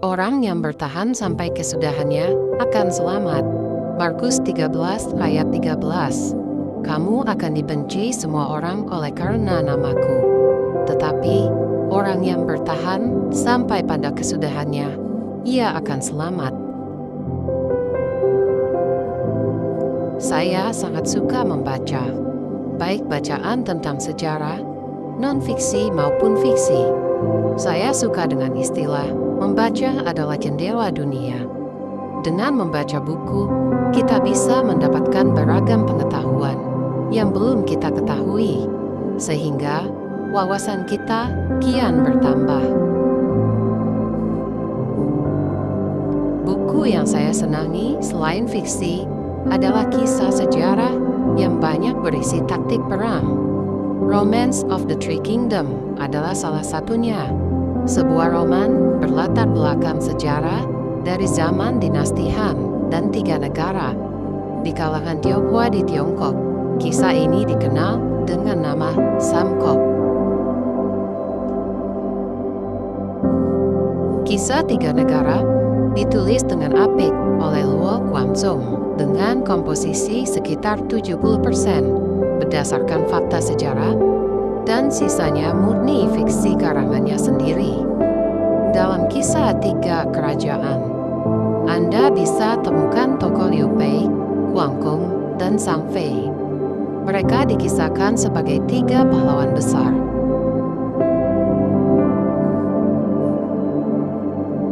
Orang yang bertahan sampai kesudahannya akan selamat. Markus 13 ayat 13. Kamu akan dibenci semua orang oleh karena namaku. Tetapi orang yang bertahan sampai pada kesudahannya, ia akan selamat. Saya sangat suka membaca, baik bacaan tentang sejarah, non-fiksi maupun fiksi. Saya suka dengan istilah, membaca adalah jendela dunia. Dengan membaca buku, kita bisa mendapatkan beragam pengetahuan yang belum kita ketahui, sehingga wawasan kita kian bertambah. Buku yang saya senangi selain fiksi adalah kisah sejarah yang banyak berisi taktik perang. Romance of the Three Kingdom adalah salah satunya. Sebuah roman berlatar belakang sejarah dari zaman dinasti Han dan 3 negara. Di kalangan Tionghoa di Tiongkok, kisah ini dikenal dengan nama Samguk. Kisah 3 negara ditulis dengan apik oleh Luo Guangzhong dengan komposisi sekitar 70% berdasarkan fakta sejarah dan sisanya murni fiksi karangannya sendiri. Dalam kisah 3 kerajaan, Anda bisa temukan tokoh Liu Bei, Guang Gong, dan Zhang Fei. Mereka dikisahkan sebagai 3 pahlawan besar.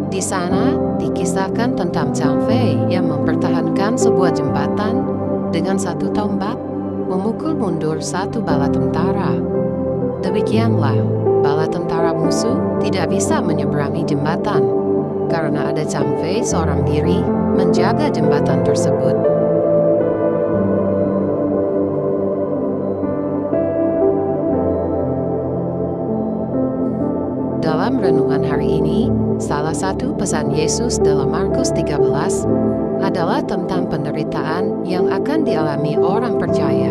Di sana dikisahkan tentang Zhang Fei yang mempertahankan sebuah jembatan dengan 1 tombak, memukul mundur 1 bala tentara. Demikianlah, bala tentara musuh tidak bisa menyeberangi jembatan, karena ada Zhang Fei seorang diri menjaga jembatan tersebut. Dalam renungan hari ini, salah satu pesan Yesus dalam Markus 13 adalah tentang penderitaan yang akan dialami orang percaya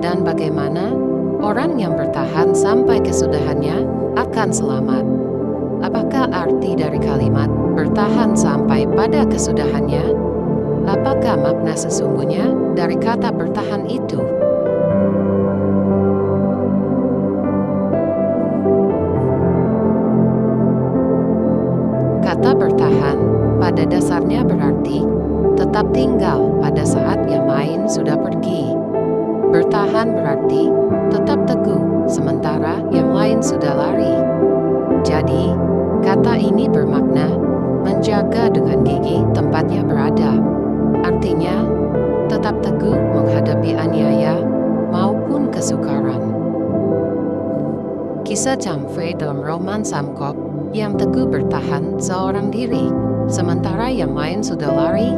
dan bagaimana orang yang bertahan sampai kesudahannya akan selamat. Apakah arti dari kalimat bertahan sampai pada kesudahannya? Apakah makna sesungguhnya dari kata bertahan itu? Kata bertahan pada dasarnya berarti tetap tinggal pada saat yang lain sudah pergi. Bertahan berarti tetap teguh sementara yang lain sudah lari. Jadi, kata ini bermakna menjaga dengan gigih tempatnya berada. Artinya, tetap teguh menghadapi aniaya maupun kesukaran. Kisah Zhang Fei dalam roman Samguk yang teguh bertahan seorang diri, sementara yang lain sudah lari,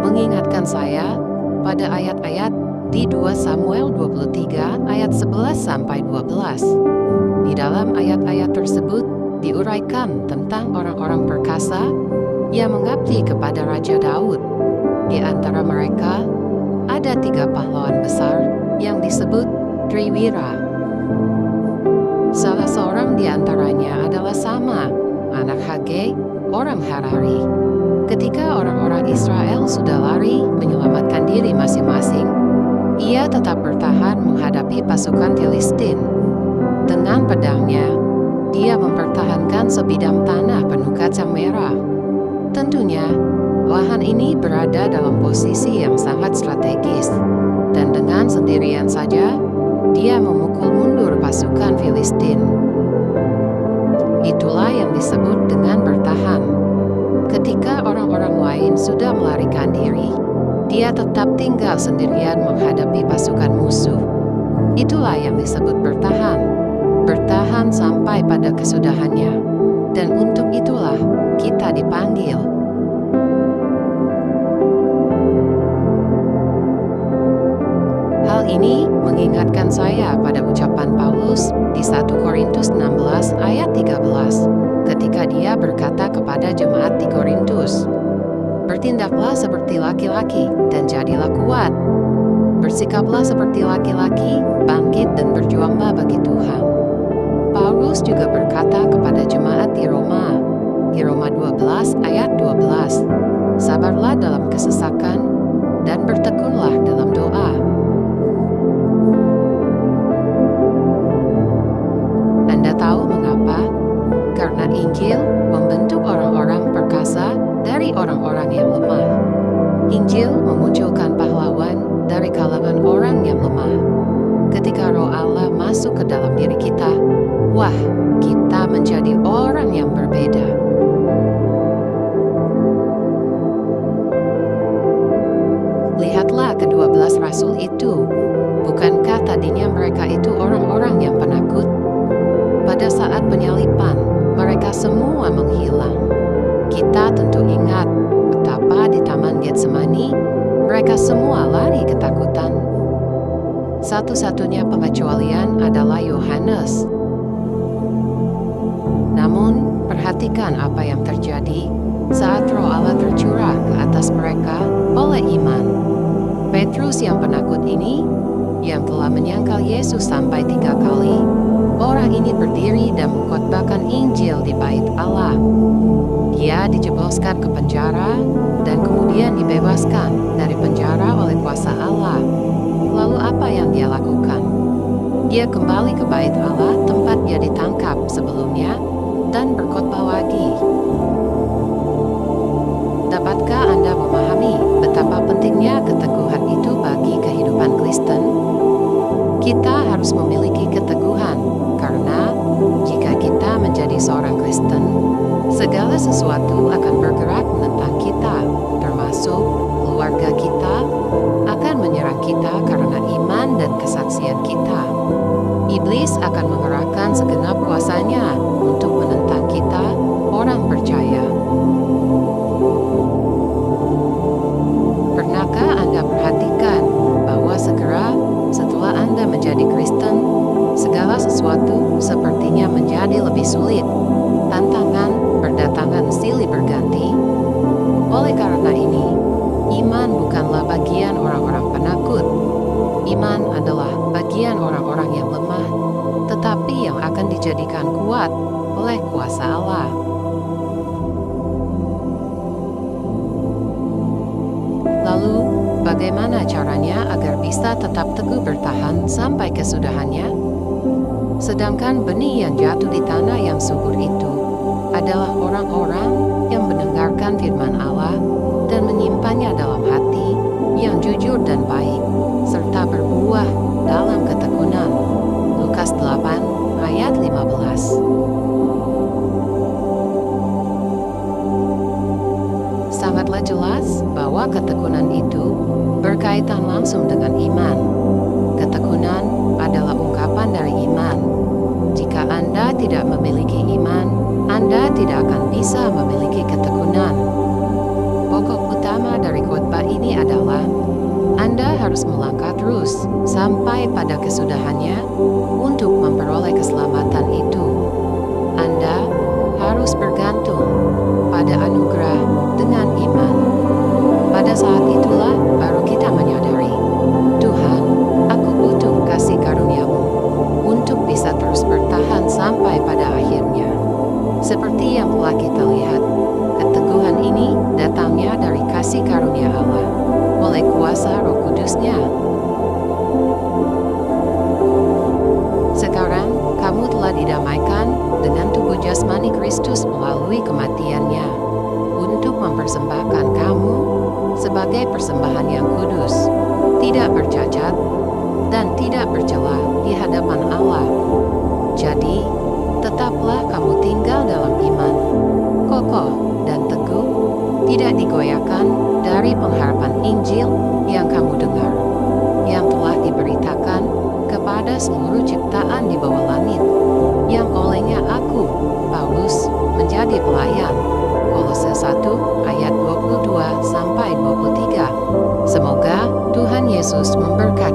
mengingatkan saya pada ayat-ayat di 2 Samuel 23 ayat 11-12. Di dalam ayat-ayat tersebut diuraikan tentang orang-orang perkasa yang mengabdi kepada Raja Daud. Di antara mereka ada 3 pahlawan besar yang disebut Triwira. Salah seorang di antaranya adalah Sama, anak Hage, orang Harari. Ketika orang-orang Israel sudah lari menyelamatkan diri masing-masing, ia tetap bertahan menghadapi pasukan Filistin. Dengan pedangnya, dia mempertahankan sebidang tanah penuh kacang merah. Tentunya, lahan ini berada dalam posisi yang sangat strategis, dan dengan sendirian saja, dia memukul mundur pasukan Filistin. Itulah yang disebut dengan bertahan. Ketika orang-orang lain sudah melarikan diri, dia tetap tinggal sendirian menghadapi pasukan musuh. Itulah yang disebut bertahan. Bertahan sampai pada kesudahannya. Dan untuk itulah kita dipanggil. Hal ini mengingatkan saya pada ucapan Paulus di 1 Korintus 16 ayat 13, ketika dia berkata kepada jemaat di Korintus, "Bertindaklah seperti laki-laki dan jadilah kuat. Bersikaplah seperti laki-laki, bangkit dan berjuanglah bagi Tuhan." Paulus juga berkata kepada jemaat di Roma, Di Roma 12 ayat 12, sabarlah dalam kesesakan dan bertekunlah dalam doa. Anda tahu mengapa? Karena Injil membentuk orang-orang perkasa dari orang-orang yang lemah. Injil memunculkan pahlawan dari kalangan orang yang lemah. Ketika Roh Allah masuk ke dalam diri kita, wah, kita menjadi orang yang berbeda. Lihatlah ke-12 rasul itu. Bukankah tadinya mereka itu orang-orang yang penakut? Pada saat penyaliban, mereka semua menghilang. Kita tentu ingat betapa di Taman Getsemani, mereka semua lari ketakutan. Satu-satunya pengecualian adalah Yohanes. Namun, perhatikan apa yang terjadi saat Roh Allah tercurah ke atas mereka oleh iman. Petrus yang penakut ini, yang telah menyangkal Yesus sampai 3 kali, orang ini berdiri dan mengkhotbahkan Injil di bait Allah. Dia dijebloskan ke penjara dan kemudian dibebaskan dari penjara oleh kuasa Allah. Lalu apa yang dia lakukan? Dia kembali ke bait Allah tempat dia ditangkap sebelumnya dan berkhotbah lagi. Dapatkah Anda memahami betapa pentingnya keteguhan itu bagi kehidupan Kristen? Kita harus memiliki keteguhan, karena jika kita menjadi seorang Kristen, segala sesuatu akan bergerak menentang kita, termasuk keluarga kita, akan menyerang kita karena iman dan kesaksian kita. Iblis akan mengerahkan segenap kuasanya untuk menentang kita, orang percaya. Pernahkah Anda perhatikan bahwa segera setelah Anda menjadi Kristen, segala sesuatu sepertinya menjadi lebih sulit? Tantangan berdatangan silih berganti. Oleh karena ini, iman bukanlah bagian orang-orang penakut. Iman adalah bagian orang-orang yang lemah, tetapi yang akan dijadikan kuat oleh kuasa Allah. Lalu, bagaimana caranya agar bisa tetap teguh bertahan sampai kesudahannya? Sedangkan benih yang jatuh di tanah yang subur itu adalah orang-orang yang mendengarkan firman Allah dan menyimpannya dalam hati yang jujur dan baik, serta berbuah dalam ketekunan. Lukas 8 ayat 15. Sangatlah jelas bahwa ketekunan itu berkaitan langsung dengan iman. Ketekunan adalah ungkapan dari iman. Jika Anda tidak memiliki iman, Anda tidak akan bisa memiliki ketekunan. Pokok utama dari khotbah ini adalah Anda harus melangkah terus sampai pada kesudahannya untuk memperoleh keselamatan itu. Anda harus bergantung pada anugerah dengan iman. Pada saat itulah baru kita menyadari, Tuhan, aku butuh kasih karunia-Mu untuk bisa terus bertahan sampai pada akhirnya. Seperti yang telah kita lihat, keteguhan ini datangnya dari kasih karunia Allah oleh kuasa Roh Kudus-Nya. Sekarang, kamu telah didamaikan dengan tubuh jasmani Kristus melalui kematian-Nya untuk mempersembahkan kamu sebagai persembahan yang kudus, tidak bercacat, dan tidak bercela di hadapan Allah. Jadi, tetaplah kamu tinggal dalam iman, kokoh dan teguh, tidak digoyahkan dari pengharapan Injil yang kamu dengar, yang telah diberitakan kepada seluruh ciptaan di bawah langit, yang olehnya aku, Paulus, menjadi pelayan. Kolose 1 ayat 22-23. Semoga Tuhan Yesus memberkati.